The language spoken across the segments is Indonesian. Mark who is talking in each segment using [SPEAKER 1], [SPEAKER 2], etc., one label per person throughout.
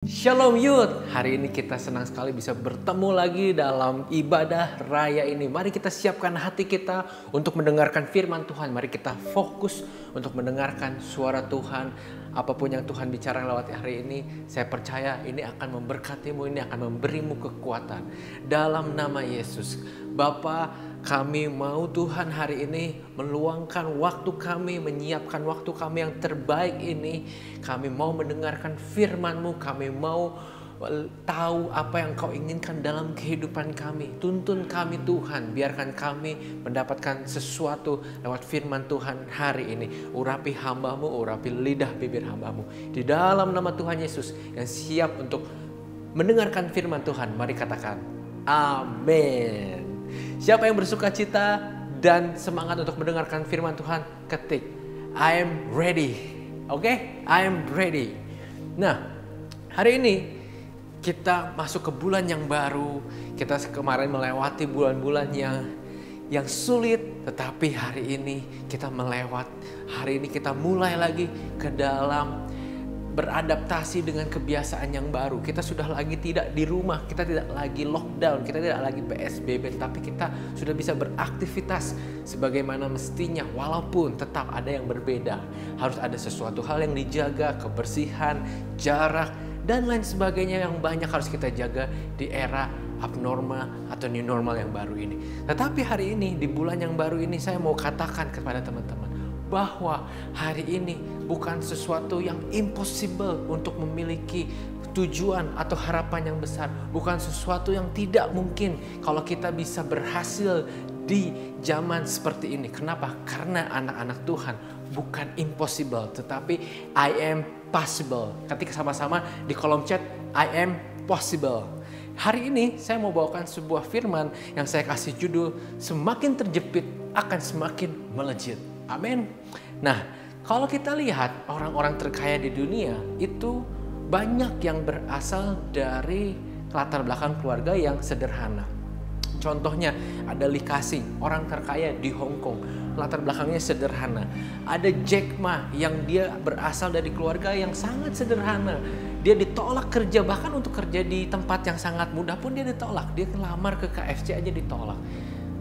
[SPEAKER 1] Shalom Youth, hari ini kita senang sekali bisa bertemu lagi dalam ibadah raya ini. Mari kita siapkan hati kita untuk mendengarkan firman Tuhan. Mari kita fokus untuk mendengarkan suara Tuhan. Apapun yang Tuhan bicara lewat hari ini, saya percaya ini akan memberkatimu, ini akan memberimu kekuatan. Dalam nama Yesus, Bapa, kami mau Tuhan hari ini meluangkan waktu kami, menyiapkan waktu kami yang terbaik ini. Kami mau mendengarkan firman-Mu, kami mau tahu apa yang Kau inginkan dalam kehidupan kami. Tuntun kami Tuhan, biarkan kami mendapatkan sesuatu lewat firman Tuhan hari ini. Urapi hamba-Mu, urapi lidah bibir hamba-Mu. Di dalam nama Tuhan Yesus yang siap untuk mendengarkan firman Tuhan, mari katakan amin. Siapa yang bersuka cita dan semangat untuk mendengarkan firman Tuhan, ketik I am ready. Oke? I am ready. Nah, hari ini kita masuk ke bulan yang baru. Kita kemarin melewati bulan-bulan yang sulit, tetapi hari ini kita hari ini kita mulai lagi ke dalam beradaptasi dengan kebiasaan yang baru. Kita sudah lagi tidak di rumah, kita tidak lagi lockdown, kita tidak lagi PSBB, tapi kita sudah bisa beraktivitas sebagaimana mestinya, walaupun tetap ada yang berbeda. Harus ada sesuatu hal yang dijaga, kebersihan, jarak, dan lain sebagainya yang banyak harus kita jaga di era abnormal atau new normal yang baru ini. Tetapi hari ini, di bulan yang baru ini, saya mau katakan kepada teman-teman bahwa hari ini bukan sesuatu yang impossible untuk memiliki tujuan atau harapan yang besar. Bukan sesuatu yang tidak mungkin kalau kita bisa berhasil di zaman seperti ini. Kenapa? Karena anak-anak Tuhan bukan impossible, tetapi I am possible. Ketika sama-sama di kolom chat, I am possible. Hari ini saya mau bawakan sebuah firman yang saya kasih judul, semakin terjepit akan semakin melejit. Amin. Nah, kalau kita lihat orang-orang terkaya di dunia itu banyak yang berasal dari latar belakang keluarga yang sederhana. Contohnya ada Lee Ka-shing, orang terkaya di Hong Kong, latar belakangnya sederhana. Ada Jack Ma yang dia berasal dari keluarga yang sangat sederhana. Dia ditolak kerja, bahkan untuk kerja di tempat yang sangat mudah pun dia ditolak. Dia ngelamar ke KFC aja ditolak.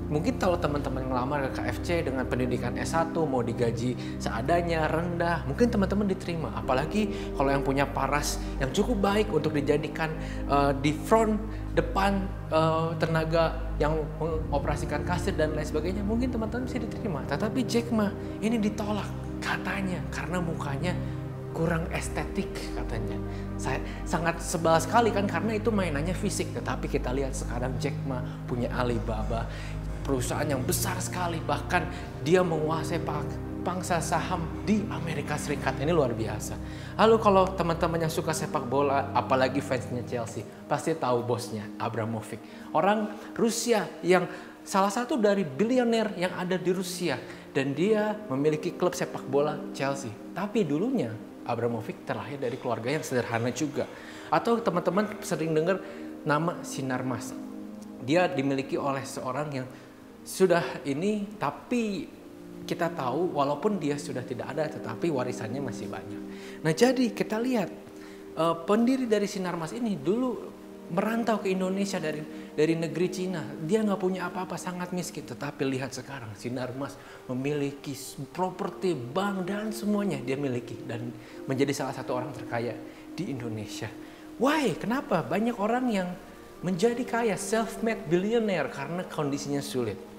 [SPEAKER 1] Mungkin kalau teman-teman ngelamar ke KFC dengan pendidikan S1 mau digaji seadanya, rendah, mungkin teman-teman diterima. Apalagi kalau yang punya paras yang cukup baik untuk dijadikan di front depan tenaga yang mengoperasikan kasir dan lain sebagainya, mungkin teman-teman bisa diterima. Tetapi Jack Ma ini ditolak katanya karena mukanya kurang estetik katanya. Saya sangat sebal sekali kan, karena itu mainannya fisik. Tetapi kita lihat sekarang Jack Ma punya Alibaba, perusahaan yang besar sekali, bahkan dia menguasai pangsa saham di Amerika Serikat. Ini luar biasa. Lalu kalau teman-teman yang suka sepak bola, apalagi fansnya Chelsea, pasti tahu bosnya Abramovich. Orang Rusia yang salah satu dari bilioner yang ada di Rusia, dan dia memiliki klub sepak bola Chelsea. Tapi dulunya Abramovich terlahir dari keluarga yang sederhana juga. Atau teman-teman sering dengar nama Sinarmas. Dia dimiliki oleh seorang yang sudah ini, tapi kita tahu walaupun dia sudah tidak ada, tetapi warisannya masih banyak. Nah, jadi kita lihat pendiri dari Sinarmas ini dulu merantau ke Indonesia dari negeri Cina. Dia nggak punya apa-apa, sangat miskin. Tetapi lihat sekarang Sinarmas memiliki properti, bank, dan semuanya dia miliki, dan menjadi salah satu orang terkaya di Indonesia. Why? Kenapa? Banyak orang yang menjadi kaya, self-made billionaire karena kondisinya sulit.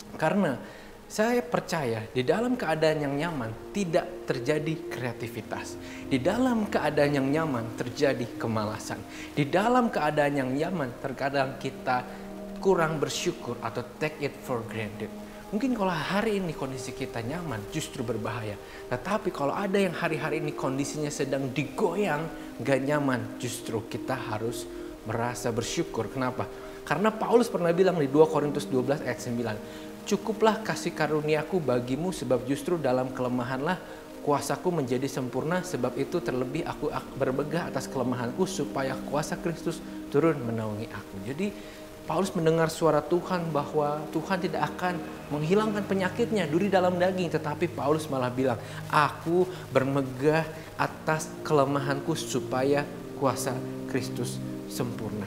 [SPEAKER 1] Karena saya percaya di dalam keadaan yang nyaman tidak terjadi kreativitas. Di dalam keadaan yang nyaman terjadi kemalasan. Di dalam keadaan yang nyaman terkadang kita kurang bersyukur atau take it for granted. Mungkin kalau hari ini kondisi kita nyaman justru berbahaya. Tetapi kalau ada yang hari-hari ini kondisinya sedang digoyang, gak nyaman, justru kita harus merasa bersyukur. Kenapa? Karena Paulus pernah bilang di 2 Korintus 12 ayat 9, cukuplah kasih karuniaku bagimu, sebab justru dalam kelemahanlah kuasaku menjadi sempurna. Sebab itu terlebih aku bermegah atas kelemahanku, supaya kuasa Kristus turun menaungi aku. Jadi Paulus mendengar suara Tuhan bahwa Tuhan tidak akan menghilangkan penyakitnya, duri dalam daging. Tetapi Paulus malah bilang, aku bermegah atas kelemahanku supaya kuasa Kristus sempurna.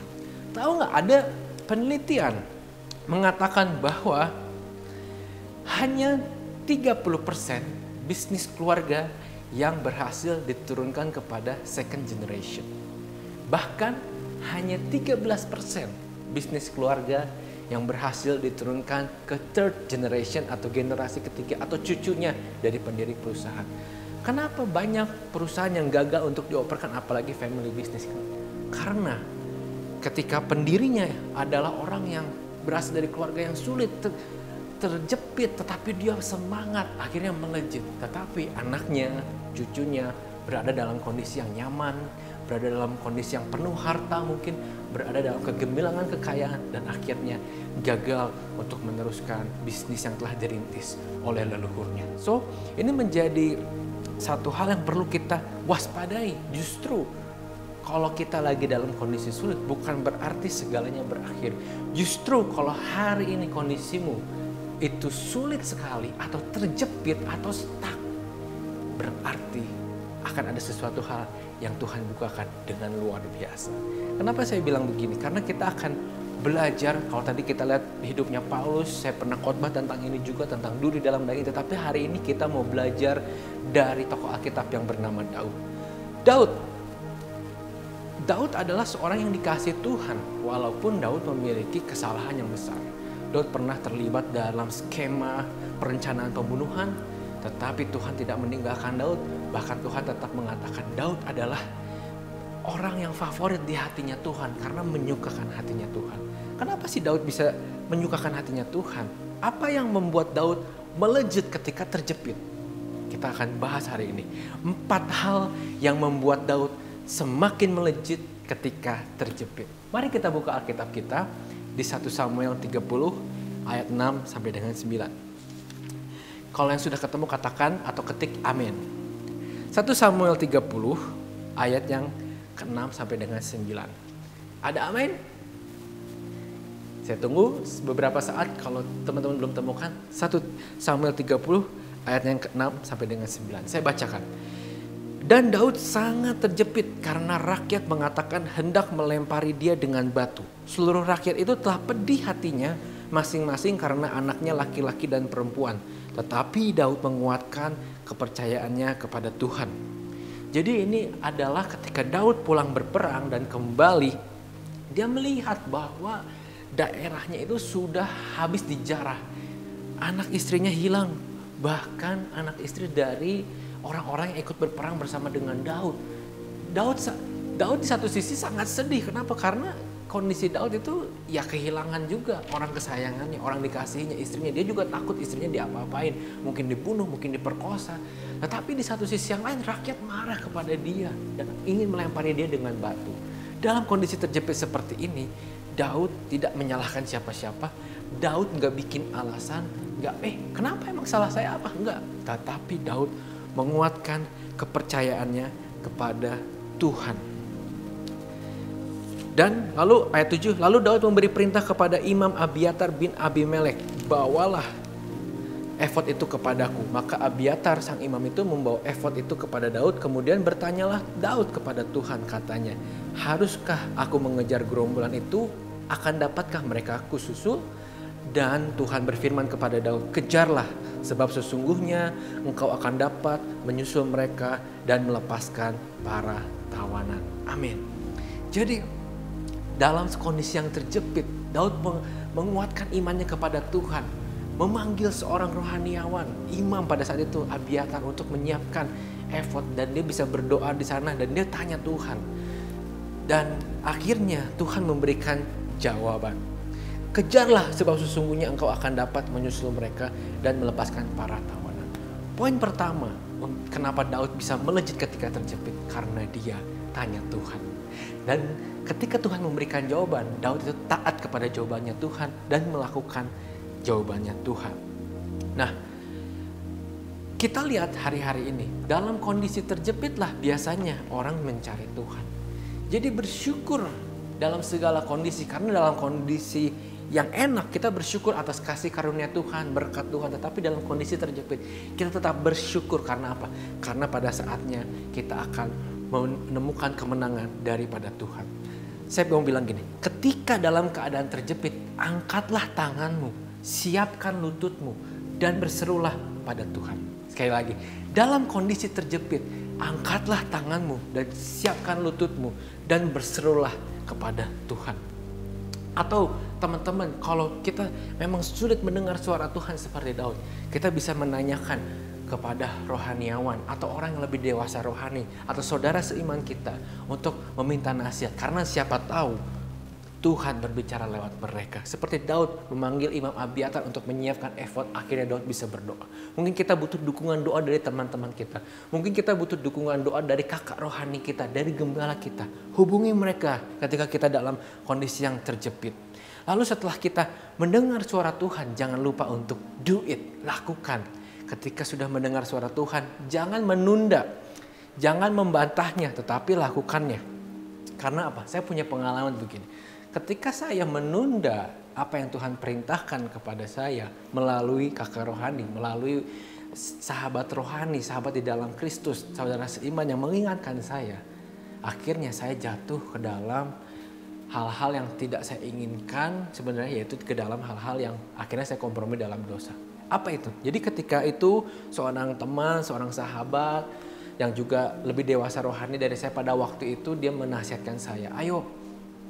[SPEAKER 1] Tahu nggak, ada penelitian mengatakan bahwa hanya 30% bisnis keluarga yang berhasil diturunkan kepada second generation. Bahkan hanya 13% bisnis keluarga yang berhasil diturunkan ke third generation atau generasi ketiga atau cucunya dari pendiri perusahaan. Kenapa banyak perusahaan yang gagal untuk dioperkan, apalagi family business? Karena ketika pendirinya adalah orang yang berasal dari keluarga yang sulit, terjepit, tetapi dia semangat, akhirnya melejit. Tetapi anaknya, cucunya berada dalam kondisi yang nyaman, berada dalam kondisi yang penuh harta, mungkin berada dalam kegemilangan kekayaan, dan akhirnya gagal untuk meneruskan bisnis yang telah dirintis oleh leluhurnya. So, ini menjadi satu hal yang perlu kita waspadai. Justru kalau kita lagi dalam kondisi sulit, bukan berarti segalanya berakhir. Justru kalau hari ini kondisimu itu sulit sekali, atau terjepit, atau stuck, berarti akan ada sesuatu hal yang Tuhan bukakan dengan luar biasa. Kenapa saya bilang begini? Karena kita akan belajar. Kalau tadi kita lihat hidupnya Paulus, saya pernah khotbah tentang ini juga, tentang duri dalam daging. Tetapi hari ini kita mau belajar dari tokoh Alkitab yang bernama Daud. Daud adalah seorang yang dikasihi Tuhan, walaupun Daud memiliki kesalahan yang besar. Daud pernah terlibat dalam skema perencanaan pembunuhan, tetapi Tuhan tidak meninggalkan Daud. Bahkan Tuhan tetap mengatakan Daud adalah orang yang favorit di hatinya Tuhan karena menyukakan hatinya Tuhan. Kenapa sih Daud bisa menyukakan hatinya Tuhan? Apa yang membuat Daud melejit ketika terjepit? Kita akan bahas hari ini 4 hal yang membuat Daud semakin melejit ketika terjepit. Mari kita buka Alkitab kita di 1 Samuel 30 ayat 6 sampai dengan 9. Kalau yang sudah ketemu katakan atau ketik amin. 1 Samuel 30 ayat yang ke-6 sampai dengan 9. Ada amin? Saya tunggu beberapa saat. Kalau teman-teman belum temukan 1 Samuel 30 ayat yang ke-6 sampai dengan 9. Saya bacakan. Dan Daud sangat terjepit karena rakyat mengatakan hendak melempari dia dengan batu. Seluruh rakyat itu telah pedih hatinya masing-masing karena anaknya laki-laki dan perempuan. Tetapi Daud menguatkan kepercayaannya kepada Tuhan. Jadi ini adalah ketika Daud pulang berperang dan kembali, dia melihat bahwa daerahnya itu sudah habis dijarah. Anak istrinya hilang, bahkan anak istri dari orang-orang yang ikut berperang bersama dengan Daud. Daud di satu sisi sangat sedih. Kenapa? Karena kondisi Daud itu ya kehilangan juga orang kesayangannya, orang dikasihinya, istrinya. Dia juga takut istrinya diapa-apain, mungkin dibunuh, mungkin diperkosa. Tetapi di satu sisi yang lain rakyat marah kepada dia dan ingin melempari dia dengan batu. Dalam kondisi terjepit seperti ini, Daud tidak menyalahkan siapa-siapa. Daud nggak bikin alasan, kenapa emang salah saya apa? Enggak. Tetapi Daud menguatkan kepercayaannya kepada Tuhan. Dan lalu ayat 7, lalu Daud memberi perintah kepada Imam Abiatar bin Abimelek, bawalah efod itu kepadaku. Maka Abiatar sang imam itu membawa efod itu kepada Daud. Kemudian bertanyalah Daud kepada Tuhan, katanya, haruskah aku mengejar gerombolan itu? Akan dapatkah mereka aku susul? Dan Tuhan berfirman kepada Daud, kejarlah, sebab sesungguhnya engkau akan dapat menyusul mereka dan melepaskan para tawanan. Amin. Jadi dalam kondisi yang terjepit, Daud menguatkan imannya kepada Tuhan, memanggil seorang rohaniawan, imam pada saat itu Abiatar, untuk menyiapkan efod, dan dia bisa berdoa di sana dan dia tanya Tuhan. Dan akhirnya Tuhan memberikan jawaban. Kejarlah, sebab sesungguhnya engkau akan dapat menyusul mereka dan melepaskan para tawanan. Poin pertama, kenapa Daud bisa melejit ketika terjepit? Karena dia tanya Tuhan. Dan ketika Tuhan memberikan jawaban, Daud itu taat kepada jawabannya Tuhan dan melakukan jawabannya Tuhan. Nah, kita lihat hari-hari ini, dalam kondisi terjepitlah biasanya orang mencari Tuhan. Jadi bersyukur dalam segala kondisi, karena dalam kondisi yang enak kita bersyukur atas kasih karunia Tuhan, berkat Tuhan. Tetapi dalam kondisi terjepit kita tetap bersyukur. Karena apa? Karena pada saatnya kita akan menemukan kemenangan daripada Tuhan. Saya mau bilang gini, ketika dalam keadaan terjepit, angkatlah tanganmu, siapkan lututmu, dan berserulah pada Tuhan. Sekali lagi, dalam kondisi terjepit, angkatlah tanganmu dan siapkan lututmu dan berserulah kepada Tuhan. Atau teman-teman, kalau kita memang sulit mendengar suara Tuhan seperti Daud, kita bisa menanyakan kepada rohaniawan atau orang yang lebih dewasa rohani atau saudara seiman kita untuk meminta nasihat, karena siapa tahu Tuhan berbicara lewat mereka. Seperti Daud memanggil Imam Abiatar untuk menyiapkan efod, akhirnya Daud bisa berdoa. Mungkin kita butuh dukungan doa dari teman-teman kita. Mungkin kita butuh dukungan doa dari kakak rohani kita, dari gembala kita. Hubungi mereka ketika kita dalam kondisi yang terjepit. Lalu setelah kita mendengar suara Tuhan, jangan lupa untuk do it, lakukan. Ketika sudah mendengar suara Tuhan, jangan menunda, jangan membantahnya, tetapi lakukannya. Karena apa? Saya punya pengalaman begini. Ketika saya menunda apa yang Tuhan perintahkan kepada saya melalui kakak rohani, melalui sahabat rohani, sahabat di dalam Kristus, saudara seiman yang mengingatkan saya, akhirnya saya jatuh ke dalam hal-hal yang tidak saya inginkan sebenarnya, yaitu ke dalam hal-hal yang akhirnya saya kompromi dalam dosa. Apa itu? Jadi ketika itu seorang teman, seorang sahabat yang juga lebih dewasa rohani dari saya pada waktu itu, dia menasihatkan saya, ayo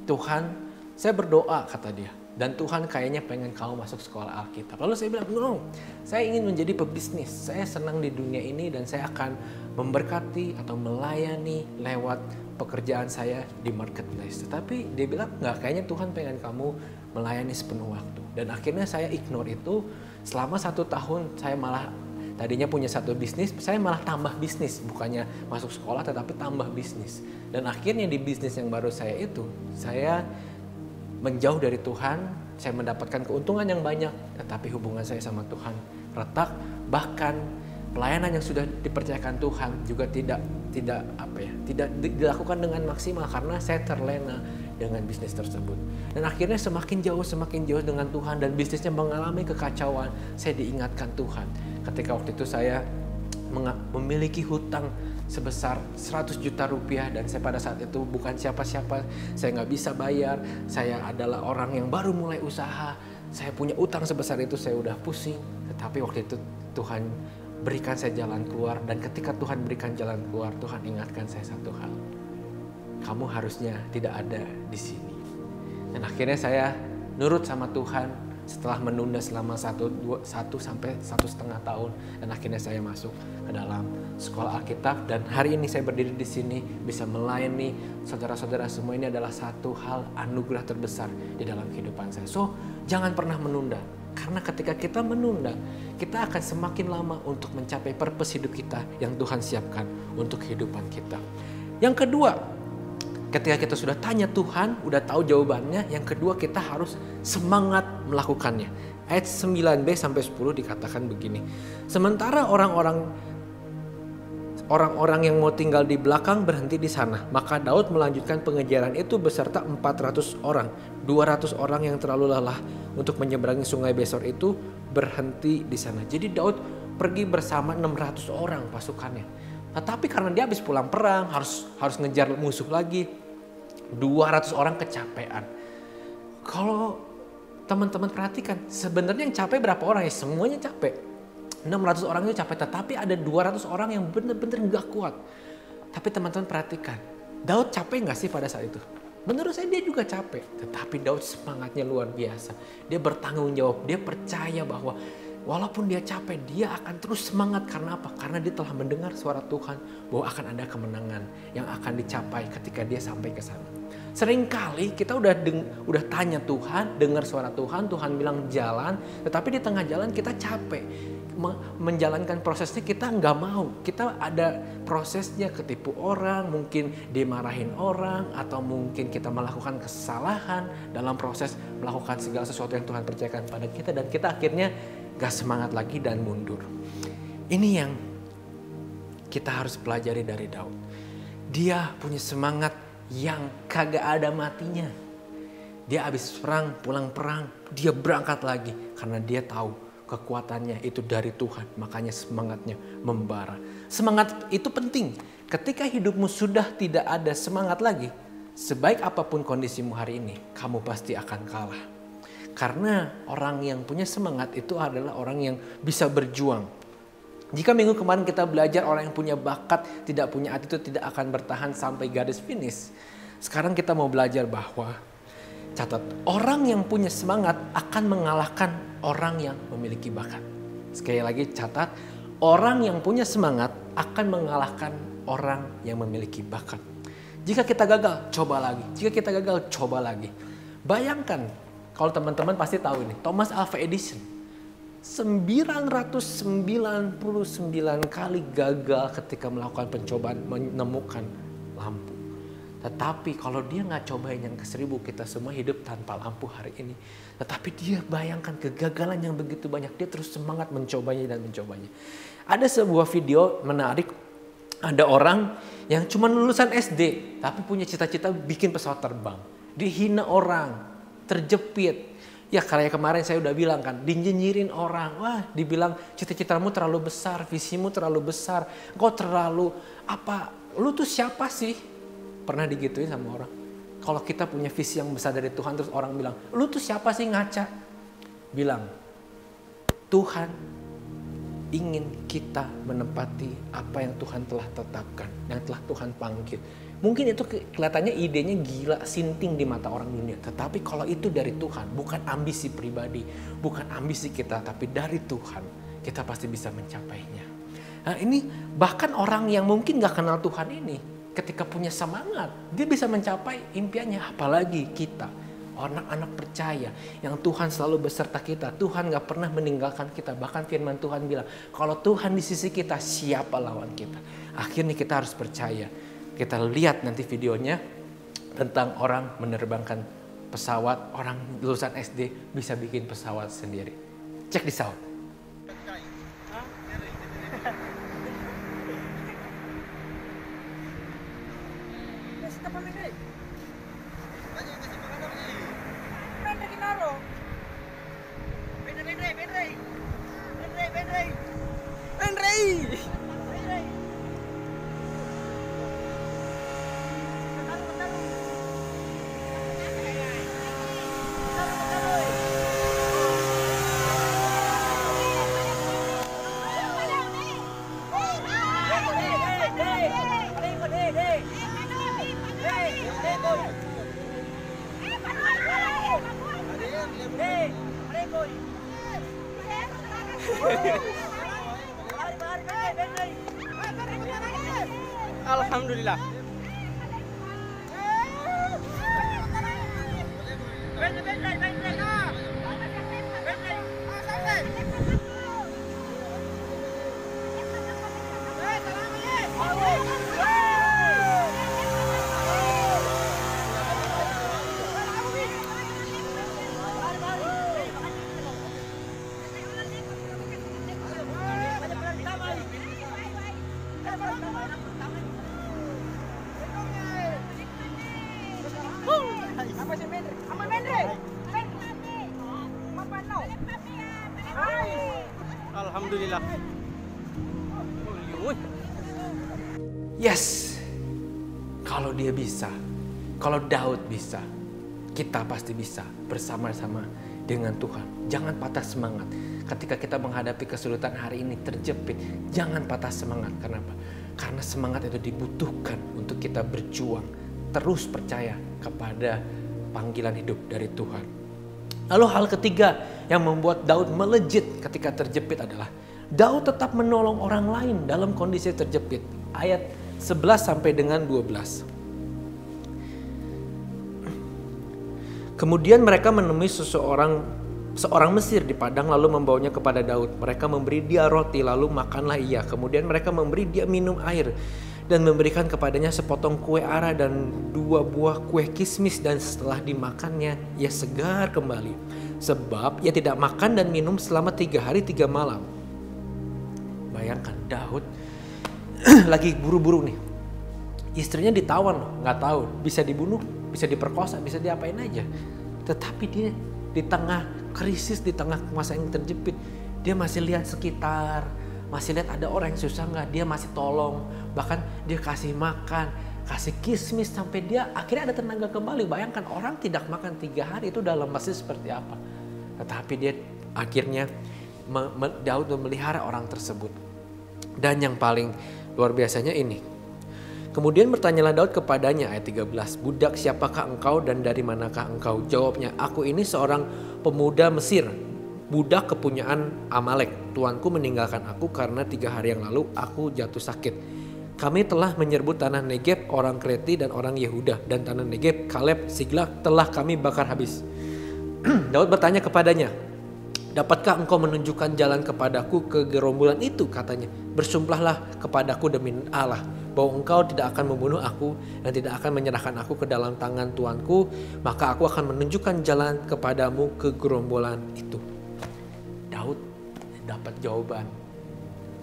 [SPEAKER 1] Tuhan, saya berdoa kata dia, dan Tuhan kayaknya pengen kamu masuk sekolah Alkitab. Lalu saya bilang, no, saya ingin menjadi pebisnis, saya senang di dunia ini dan saya akan memberkati atau melayani lewat pekerjaan saya di marketplace. Tetapi dia bilang, enggak, kayaknya Tuhan pengen kamu melayani sepenuh waktu. Dan akhirnya saya ignore itu. Selama 1 tahun saya malah tadinya punya satu bisnis, saya malah tambah bisnis. Bukannya masuk sekolah tetapi tambah bisnis. Dan akhirnya di bisnis yang baru saya itu, saya menjauh dari Tuhan, saya mendapatkan keuntungan yang banyak, tetapi hubungan saya sama Tuhan retak. Bahkan pelayanan yang sudah dipercayakan Tuhan juga tidak dilakukan dengan maksimal karena saya terlena dengan bisnis tersebut. Dan akhirnya semakin jauh dengan Tuhan dan bisnisnya mengalami kekacauan. Saya diingatkan Tuhan ketika waktu itu saya memiliki hutang sebesar 100 juta rupiah dan saya pada saat itu bukan siapa-siapa, saya nggak bisa bayar, saya adalah orang yang baru mulai usaha, saya punya utang sebesar itu, saya udah pusing. Tetapi waktu itu Tuhan berikan saya jalan keluar, dan ketika Tuhan berikan jalan keluar, Tuhan ingatkan saya satu hal, kamu harusnya tidak ada di sini. Dan akhirnya saya nurut sama Tuhan setelah menunda selama 1 sampai 1,5 tahun, dan akhirnya saya masuk ke dalam sekolah Alkitab, dan hari ini saya berdiri di sini bisa melayani saudara-saudara semua. Ini adalah satu hal anugerah terbesar di dalam kehidupan saya. So, jangan pernah menunda, karena ketika kita menunda, kita akan semakin lama untuk mencapai purpose hidup kita yang Tuhan siapkan untuk kehidupan kita. Yang kedua, ketika kita sudah tanya Tuhan, udah tahu jawabannya, yang kedua kita harus semangat melakukannya. Ayat 9b sampai 10 dikatakan begini. Sementara orang-orang yang mau tinggal di belakang berhenti di sana, maka Daud melanjutkan pengejaran itu beserta 400 orang. 200 orang yang terlalu lelah untuk menyeberangi sungai Besor itu berhenti di sana. Jadi Daud pergi bersama 600 orang pasukannya. Tetapi karena dia habis pulang perang, harus ngejar musuh lagi, 200 orang kecapean. Kalau teman-teman perhatikan, sebenarnya yang capek berapa orang ya? Semuanya capek. 600 orang itu capek, tetapi ada 200 orang yang benar-benar gak kuat. Tapi teman-teman perhatikan, Daud capek gak sih pada saat itu? Menurut saya dia juga capek, tetapi Daud semangatnya luar biasa. Dia bertanggung jawab, dia percaya bahwa walaupun dia capek, dia akan terus semangat. Karena apa? Karena dia telah mendengar suara Tuhan bahwa akan ada kemenangan yang akan dicapai ketika dia sampai ke sana. Seringkali kita udah tanya Tuhan, dengar suara Tuhan, Tuhan bilang jalan, tetapi di tengah jalan kita capek. Menjalankan prosesnya kita nggak mau. Kita ada prosesnya, ketipu orang, mungkin dimarahin orang, atau mungkin kita melakukan kesalahan dalam proses melakukan segala sesuatu yang Tuhan percayakan pada kita, dan kita akhirnya gak semangat lagi dan mundur. Ini yang kita harus pelajari dari Daud. Dia punya semangat yang kagak ada matinya. Dia habis perang, pulang perang, dia berangkat lagi karena dia tahu kekuatannya itu dari Tuhan, makanya semangatnya membara. Semangat itu penting ketika hidupmu sudah tidak ada semangat lagi, sebaik apapun kondisimu hari ini, kamu pasti akan kalah. Karena orang yang punya semangat itu adalah orang yang bisa berjuang. Jika minggu kemarin kita belajar orang yang punya bakat, tidak punya attitude, tidak akan bertahan sampai garis finish. Sekarang kita mau belajar bahwa, catat, orang yang punya semangat akan mengalahkan orang yang memiliki bakat. Sekali lagi catat, orang yang punya semangat akan mengalahkan orang yang memiliki bakat. Jika kita gagal, coba lagi. Jika kita gagal, coba lagi. Bayangkan, kalau teman-teman pasti tahu ini, Thomas Alva Edison 999 kali gagal ketika melakukan pencobaan menemukan lampu. Tetapi kalau dia nggak cobain yang ke-1000, kita semua hidup tanpa lampu hari ini. Tetapi dia bayangkan kegagalan yang begitu banyak, dia terus semangat mencobanya dan mencobanya. Ada sebuah video menarik, ada orang yang cuma lulusan SD, tapi punya cita-cita bikin pesawat terbang. Dihina orang, terjepit. Ya kayak kemarin saya udah bilang kan, dinyinyirin orang. Wah, dibilang cita-citamu terlalu besar, visimu terlalu besar. Kau terlalu apa? Lu tuh siapa sih? Pernah digituin sama orang. Kalau kita punya visi yang besar dari Tuhan, terus orang bilang, lu tuh siapa sih, ngaca? Bilang, Tuhan ingin kita menempati apa yang Tuhan telah tetapkan, yang telah Tuhan panggil. Mungkin itu kelihatannya idenya gila, sinting di mata orang dunia. Tetapi kalau itu dari Tuhan, bukan ambisi pribadi, bukan ambisi kita, tapi dari Tuhan, kita pasti bisa mencapainya. Nah ini bahkan orang yang mungkin gak kenal Tuhan ini, ketika punya semangat, dia bisa mencapai impiannya. Apalagi kita, anak-anak percaya yang Tuhan selalu beserta kita. Tuhan gak pernah meninggalkan kita. Bahkan firman Tuhan bilang, kalau Tuhan di sisi kita, siapa lawan kita? Akhirnya kita harus percaya. Kita lihat nanti videonya tentang orang menerbangkan pesawat. Orang lulusan SD bisa bikin pesawat sendiri. Check this out.
[SPEAKER 2] Alhamdulillah. Alhamdulillah.
[SPEAKER 1] Yes, kalau dia bisa, kalau Daud bisa, kita pasti bisa bersama-sama dengan Tuhan. Jangan patah semangat. Ketika kita menghadapi kesulitan hari ini, terjepit, jangan patah semangat. Kenapa? Karena semangat itu dibutuhkan untuk kita berjuang. Terus percaya kepada panggilan hidup dari Tuhan. Lalu hal ketiga yang membuat Daud melejit ketika terjepit adalah Daud tetap menolong orang lain dalam kondisi terjepit. Ayat 11 sampai dengan 12. Kemudian mereka menemui seorang Mesir di padang lalu membawanya kepada Daud. Mereka memberi dia roti lalu makanlah ia. Kemudian mereka memberi dia minum air dan memberikan kepadanya sepotong kue ara dan 2 buah kue kismis, dan setelah dimakannya ia segar kembali. Sebab ia tidak makan dan minum selama 3 hari 3 malam. Bayangkan Daud lagi buru-buru nih. Istrinya ditawan loh, nggak tahu, bisa dibunuh, bisa diperkosa, bisa diapain aja. Tetapi dia di tengah krisis, di tengah masa yang terjepit, dia masih lihat sekitar, masih lihat ada orang yang susah nggak, dia masih tolong. Bahkan dia kasih makan, kasih kismis sampai dia akhirnya ada tenaga kembali. Bayangkan orang tidak makan 3 hari itu dalam masih seperti apa. Tetapi dia akhirnya Daud memelihara orang tersebut. Dan yang paling luar biasanya ini. Kemudian bertanyalah Daud kepadanya, ayat 13. Budak, siapakah engkau dan dari manakah engkau? Jawabnya, aku ini seorang pemuda Mesir, budak kepunyaan Amalek. Tuanku meninggalkan aku karena 3 hari yang lalu aku jatuh sakit. Kami telah menyerbu tanah Negeb orang Kreti dan orang Yehuda. Dan tanah Negeb, Kaleb, Siglag telah kami bakar habis. Daud bertanya kepadanya, dapatkah engkau menunjukkan jalan kepadaku ke gerombolan itu? Katanya, bersumpahlah kepadaku demi Allah bahwa engkau tidak akan membunuh aku dan tidak akan menyerahkan aku ke dalam tangan tuanku, maka aku akan menunjukkan jalan kepadamu ke gerombolan itu. Daud dapat jawaban.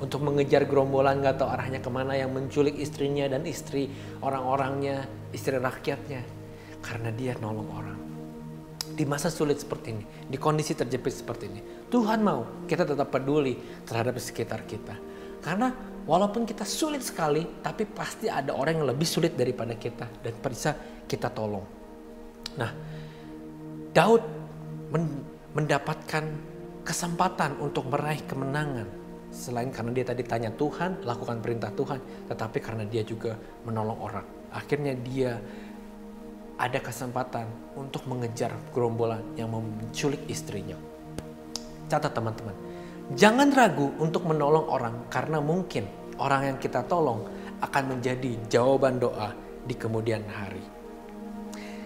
[SPEAKER 1] Untuk mengejar gerombolan gak tahu arahnya kemana yang menculik istrinya dan istri orang-orangnya, istri rakyatnya. Karena dia nolong orang. Di masa sulit seperti ini, di kondisi terjepit seperti ini, Tuhan mau kita tetap peduli terhadap sekitar kita. Karena walaupun kita sulit sekali, tapi pasti ada orang yang lebih sulit daripada kita dan bisa kita tolong. Nah, Daud mendapatkan kesempatan untuk meraih kemenangan. Selain karena dia tadi tanya Tuhan, lakukan perintah Tuhan, tetapi karena dia juga menolong orang. Akhirnya dia ada kesempatan untuk mengejar gerombolan yang menculik istrinya. Catat teman-teman, jangan ragu untuk menolong orang karena mungkin orang yang kita tolong akan menjadi jawaban doa di kemudian hari.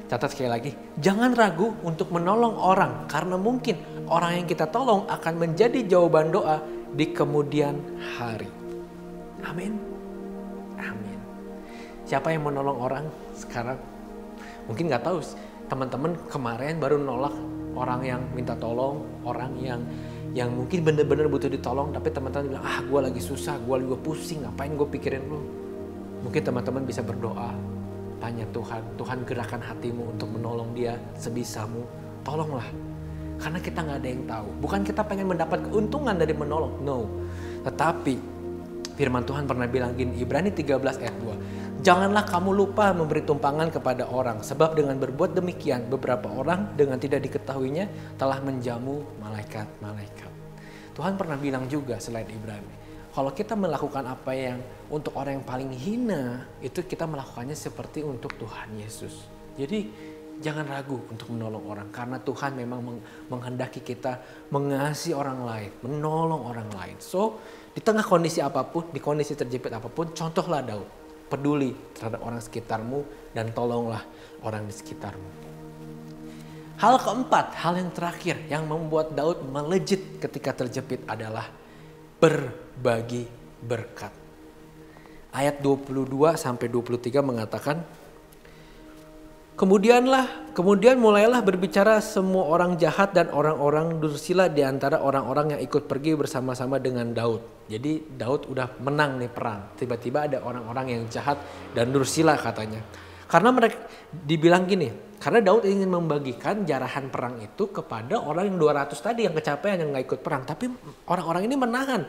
[SPEAKER 1] Catat sekali lagi, jangan ragu untuk menolong orang karena mungkin orang yang kita tolong akan menjadi jawaban doa di kemudian hari. Amin. Amin. Siapa yang menolong orang sekarang? Mungkin gak tahu teman-teman kemarin baru nolak orang yang minta tolong, orang yang mungkin benar-benar butuh ditolong, tapi teman-teman bilang, gue lagi susah, gue pusing, ngapain gue pikirin lu. Mungkin teman-teman bisa berdoa, tanya Tuhan gerakkan hatimu untuk menolong dia sebisamu, tolonglah. Karena kita gak ada yang tahu, bukan kita pengen mendapat keuntungan dari menolong, no. Tetapi firman Tuhan pernah bilang gini, Ibrani 13 ayat 2. Janganlah kamu lupa memberi tumpangan kepada orang, sebab dengan berbuat demikian beberapa orang dengan tidak diketahuinya telah menjamu malaikat-malaikat. Tuhan pernah bilang juga selain Ibrani, kalau kita melakukan apa yang untuk orang yang paling hina, itu kita melakukannya seperti untuk Tuhan Yesus. Jadi jangan ragu untuk menolong orang, karena Tuhan memang menghendaki kita mengasihi orang lain, menolong orang lain. So, di tengah kondisi apapun, di kondisi terjepit apapun, contohlah Daud. Peduli terhadap orang sekitarmu dan tolonglah orang di sekitarmu. Hal keempat, hal yang terakhir yang membuat Daud melejit ketika terjepit adalah berbagi berkat. Ayat 22 sampai 23 mengatakan, Kemudian mulailah berbicara semua orang jahat dan orang-orang dursila di antara orang-orang yang ikut pergi bersama-sama dengan Daud. Jadi Daud udah menang nih perang. Tiba-tiba ada orang-orang yang jahat dan dursila katanya. Karena mereka dibilang gini, karena Daud ingin membagikan jarahan perang itu kepada orang yang 200 tadi yang kecapean yang gak ikut perang. Tapi orang-orang ini menahan.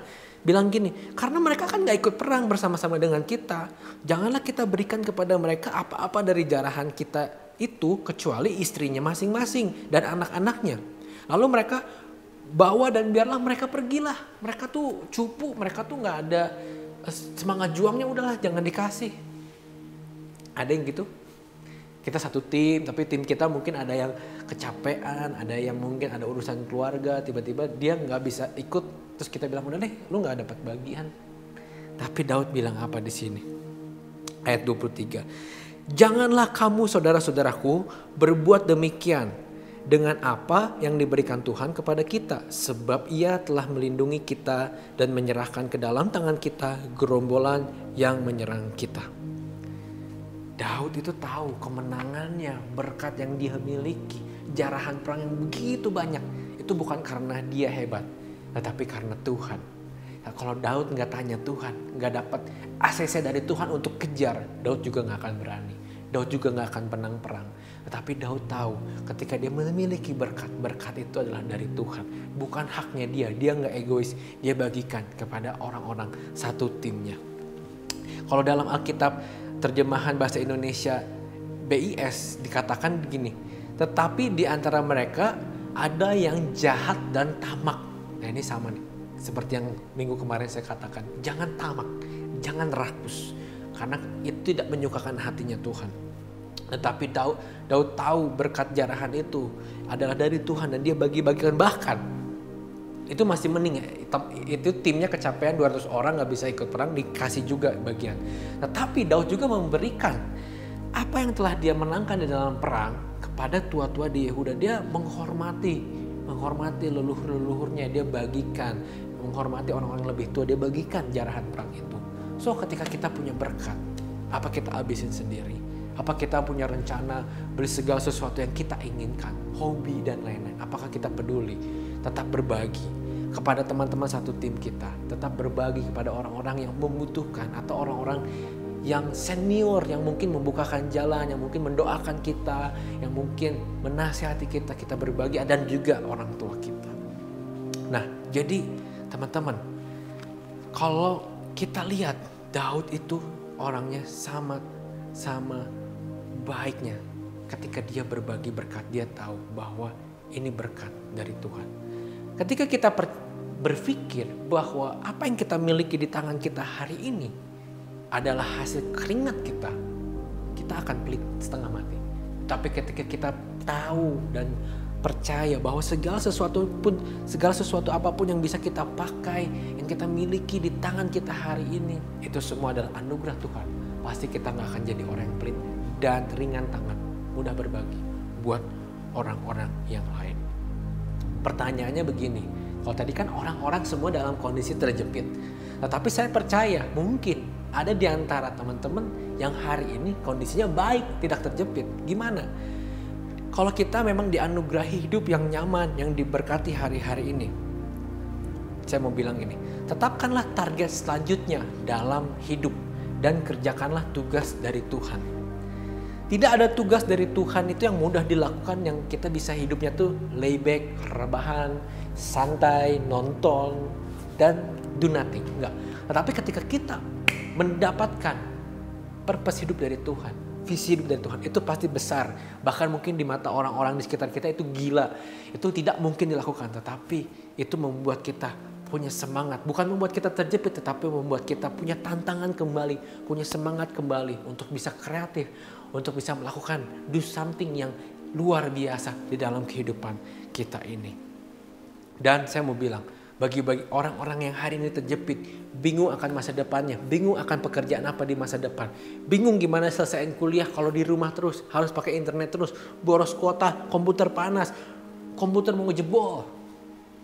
[SPEAKER 1] Bilang gini, karena mereka kan gak ikut perang bersama-sama dengan kita. Janganlah kita berikan kepada mereka apa-apa dari jarahan kita itu kecuali istrinya masing-masing dan anak-anaknya. Lalu mereka bawa dan biarlah mereka pergilah. Mereka tuh cupu, mereka tuh gak ada semangat juangnya, udahlah jangan dikasih. Ada yang gitu? Kita satu tim, tapi tim kita mungkin ada yang kecapean, ada yang mungkin ada urusan keluarga, tiba-tiba dia gak bisa ikut. Terus kita bilang, udah deh, lu gak dapat bagian. Tapi Daud bilang apa di sini? Ayat 23. Janganlah kamu saudara-saudaraku berbuat demikian dengan apa yang diberikan Tuhan kepada kita. Sebab ia telah melindungi kita dan menyerahkan ke dalam tangan kita gerombolan yang menyerang kita. Daud itu tahu kemenangannya, berkat yang dia miliki, jarahan perang yang begitu banyak. Itu bukan karena dia hebat, tetapi karena Tuhan. Nah, kalau Daud nggak tanya Tuhan, nggak dapat ACC dari Tuhan untuk kejar, Daud juga nggak akan berani. Daud juga nggak akan menang perang. Tetapi Daud tahu ketika dia memiliki berkat, berkat itu adalah dari Tuhan. Bukan haknya dia nggak egois, dia bagikan kepada orang-orang satu timnya. Kalau dalam Alkitab terjemahan bahasa Indonesia BIS dikatakan begini, tetapi di antara mereka ada yang jahat dan tamak. Nah ini sama nih, seperti yang minggu kemarin saya katakan, jangan tamak, jangan rakus, karena itu tidak menyukakan hatinya Tuhan. Tetapi Daud tahu berkat jarahan itu adalah dari Tuhan dan dia bagi-bagikan. Bahkan itu masih mending ya, itu timnya kecapean 200 orang gak bisa ikut perang, dikasih juga bagian. Tetapi Daud juga memberikan apa yang telah dia menangkan di dalam perang kepada tua-tua di Yehuda. Dia menghormati leluhur-leluhurnya, dia bagikan, menghormati orang-orang lebih tua, dia bagikan jarahan perang itu. So ketika kita punya berkat, apa kita habisin sendiri? Apa kita punya rencana beli segala sesuatu yang kita inginkan, hobi dan lain-lain? Apakah kita peduli? Tetap berbagi kepada teman-teman satu tim kita. Tetap berbagi kepada orang-orang yang membutuhkan atau orang-orang yang senior yang mungkin membukakan jalan, yang mungkin mendoakan kita, yang mungkin menasihati kita. Kita berbagi, dan juga orang tua kita. Nah, jadi teman-teman, kalau kita lihat Daud itu orangnya sama baiknya. Ketika dia berbagi berkat, dia tahu bahwa ini berkat dari Tuhan. Ketika kita berpikir bahwa apa yang kita miliki di tangan kita hari ini adalah hasil keringat kita, kita akan pelit setengah mati. Tapi ketika kita tahu dan percaya bahwa segala sesuatu apapun yang bisa kita pakai, yang kita miliki di tangan kita hari ini, itu semua adalah anugerah Tuhan. Pasti kita gak akan jadi orang yang pelit dan ringan tangan, mudah berbagi buat orang-orang yang lain. Pertanyaannya begini, kalau tadi kan orang-orang semua dalam kondisi terjepit, tetapi saya percaya mungkin ada di antara teman-teman yang hari ini kondisinya baik, tidak terjepit. Gimana? Kalau kita memang dianugerahi hidup yang nyaman, yang diberkati hari-hari ini, saya mau bilang ini, tetapkanlah target selanjutnya dalam hidup dan kerjakanlah tugas dari Tuhan. Tidak ada tugas dari Tuhan itu yang mudah dilakukan, yang kita bisa hidupnya tuh layback, rebahan, santai, nonton, dan do nothing. Enggak. Tetapi ketika kita mendapatkan purpose hidup dari Tuhan, visi hidup dari Tuhan, itu pasti besar. Bahkan mungkin di mata orang-orang di sekitar kita itu gila. Itu tidak mungkin dilakukan, tetapi itu membuat kita punya semangat, bukan membuat kita terjepit, tetapi membuat kita punya tantangan kembali, punya semangat kembali untuk bisa kreatif, untuk bisa melakukan do something yang luar biasa di dalam kehidupan kita ini. Dan saya mau bilang, bagi orang-orang yang hari ini terjepit, bingung akan masa depannya, bingung akan pekerjaan apa di masa depan, bingung gimana selesaiin kuliah kalau di rumah terus, harus pakai internet terus, boros kuota, komputer panas, komputer mau ngejebol.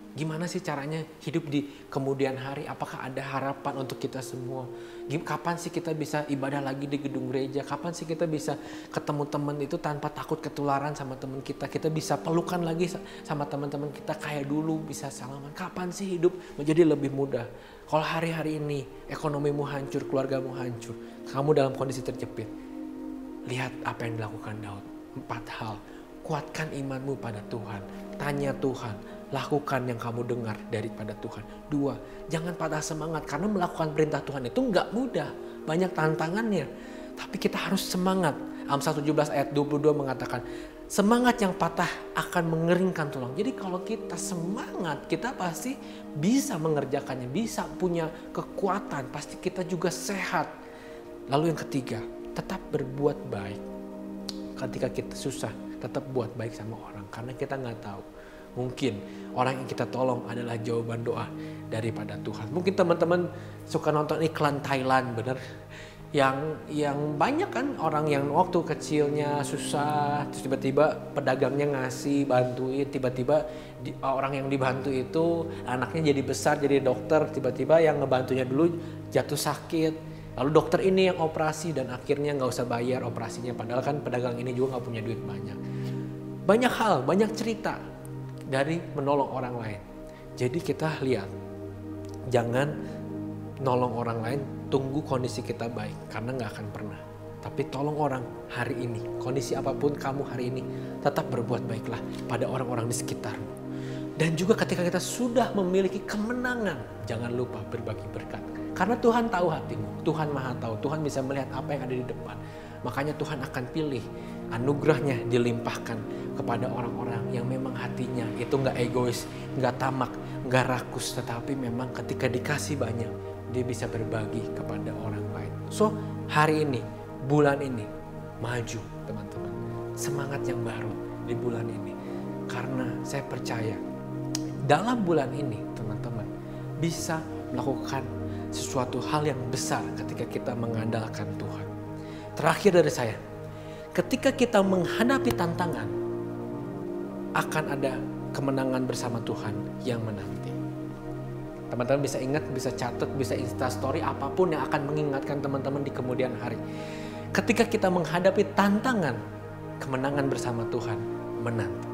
[SPEAKER 1] Gimana sih caranya hidup di kemudian hari? Apakah ada harapan untuk kita semua? Kapan sih kita bisa ibadah lagi di gedung gereja? Kapan sih kita bisa ketemu teman itu tanpa takut ketularan sama teman kita? Kita bisa pelukan lagi sama teman-teman kita kayak dulu, bisa salaman. Kapan sih hidup menjadi lebih mudah? Kalau hari-hari ini ekonomimu hancur, keluargamu hancur, kamu dalam kondisi terjepit, lihat apa yang dilakukan Daud. 4 hal. Kuatkan imanmu pada Tuhan. Tanya Tuhan. Lakukan yang kamu dengar daripada Tuhan. 2, jangan patah semangat, karena melakukan perintah Tuhan itu nggak mudah. Banyak tantangannya. Tapi kita harus semangat. Amsal 17 ayat 22 mengatakan, semangat yang patah akan mengeringkan tulang. Jadi kalau kita semangat, kita pasti bisa mengerjakannya, bisa punya kekuatan, pasti kita juga sehat. Lalu yang ketiga, tetap berbuat baik. Ketika kita susah, tetap buat baik sama orang, karena kita nggak tahu. Mungkin orang yang kita tolong adalah jawaban doa daripada Tuhan. Mungkin teman-teman suka nonton iklan Thailand, bener? Yang banyak kan orang yang waktu kecilnya susah, terus tiba-tiba pedagangnya ngasih, bantuin, tiba-tiba orang yang dibantu itu anaknya jadi besar, jadi dokter, tiba-tiba yang ngebantunya dulu jatuh sakit. Lalu dokter ini yang operasi dan akhirnya nggak usah bayar operasinya. Padahal kan pedagang ini juga nggak punya duit banyak. Banyak hal, banyak cerita dari menolong orang lain. Jadi kita lihat, jangan nolong orang lain, tunggu kondisi kita baik, karena gak akan pernah. Tapi tolong orang hari ini, kondisi apapun kamu hari ini, tetap berbuat baiklah pada orang-orang di sekitarmu. Dan juga ketika kita sudah memiliki kemenangan, jangan lupa berbagi berkat. Karena Tuhan tahu hatimu, Tuhan Maha tahu, Tuhan bisa melihat apa yang ada di depan. Makanya Tuhan akan pilih anugerahnya dilimpahkan kepada orang-orang yang memang hatinya itu gak egois, gak tamak, gak rakus. Tetapi memang ketika dikasih banyak, dia bisa berbagi kepada orang lain. So hari ini, bulan ini, maju teman-teman. Semangat yang baru di bulan ini. Karena saya percaya dalam bulan ini teman-teman bisa melakukan sesuatu hal yang besar ketika kita mengandalkan Tuhan. Terakhir dari saya, ketika kita menghadapi tantangan, akan ada kemenangan bersama Tuhan yang menanti. Teman-teman bisa ingat, bisa catat, bisa instastory, apapun yang akan mengingatkan teman-teman di kemudian hari. Ketika kita menghadapi tantangan, kemenangan bersama Tuhan menanti.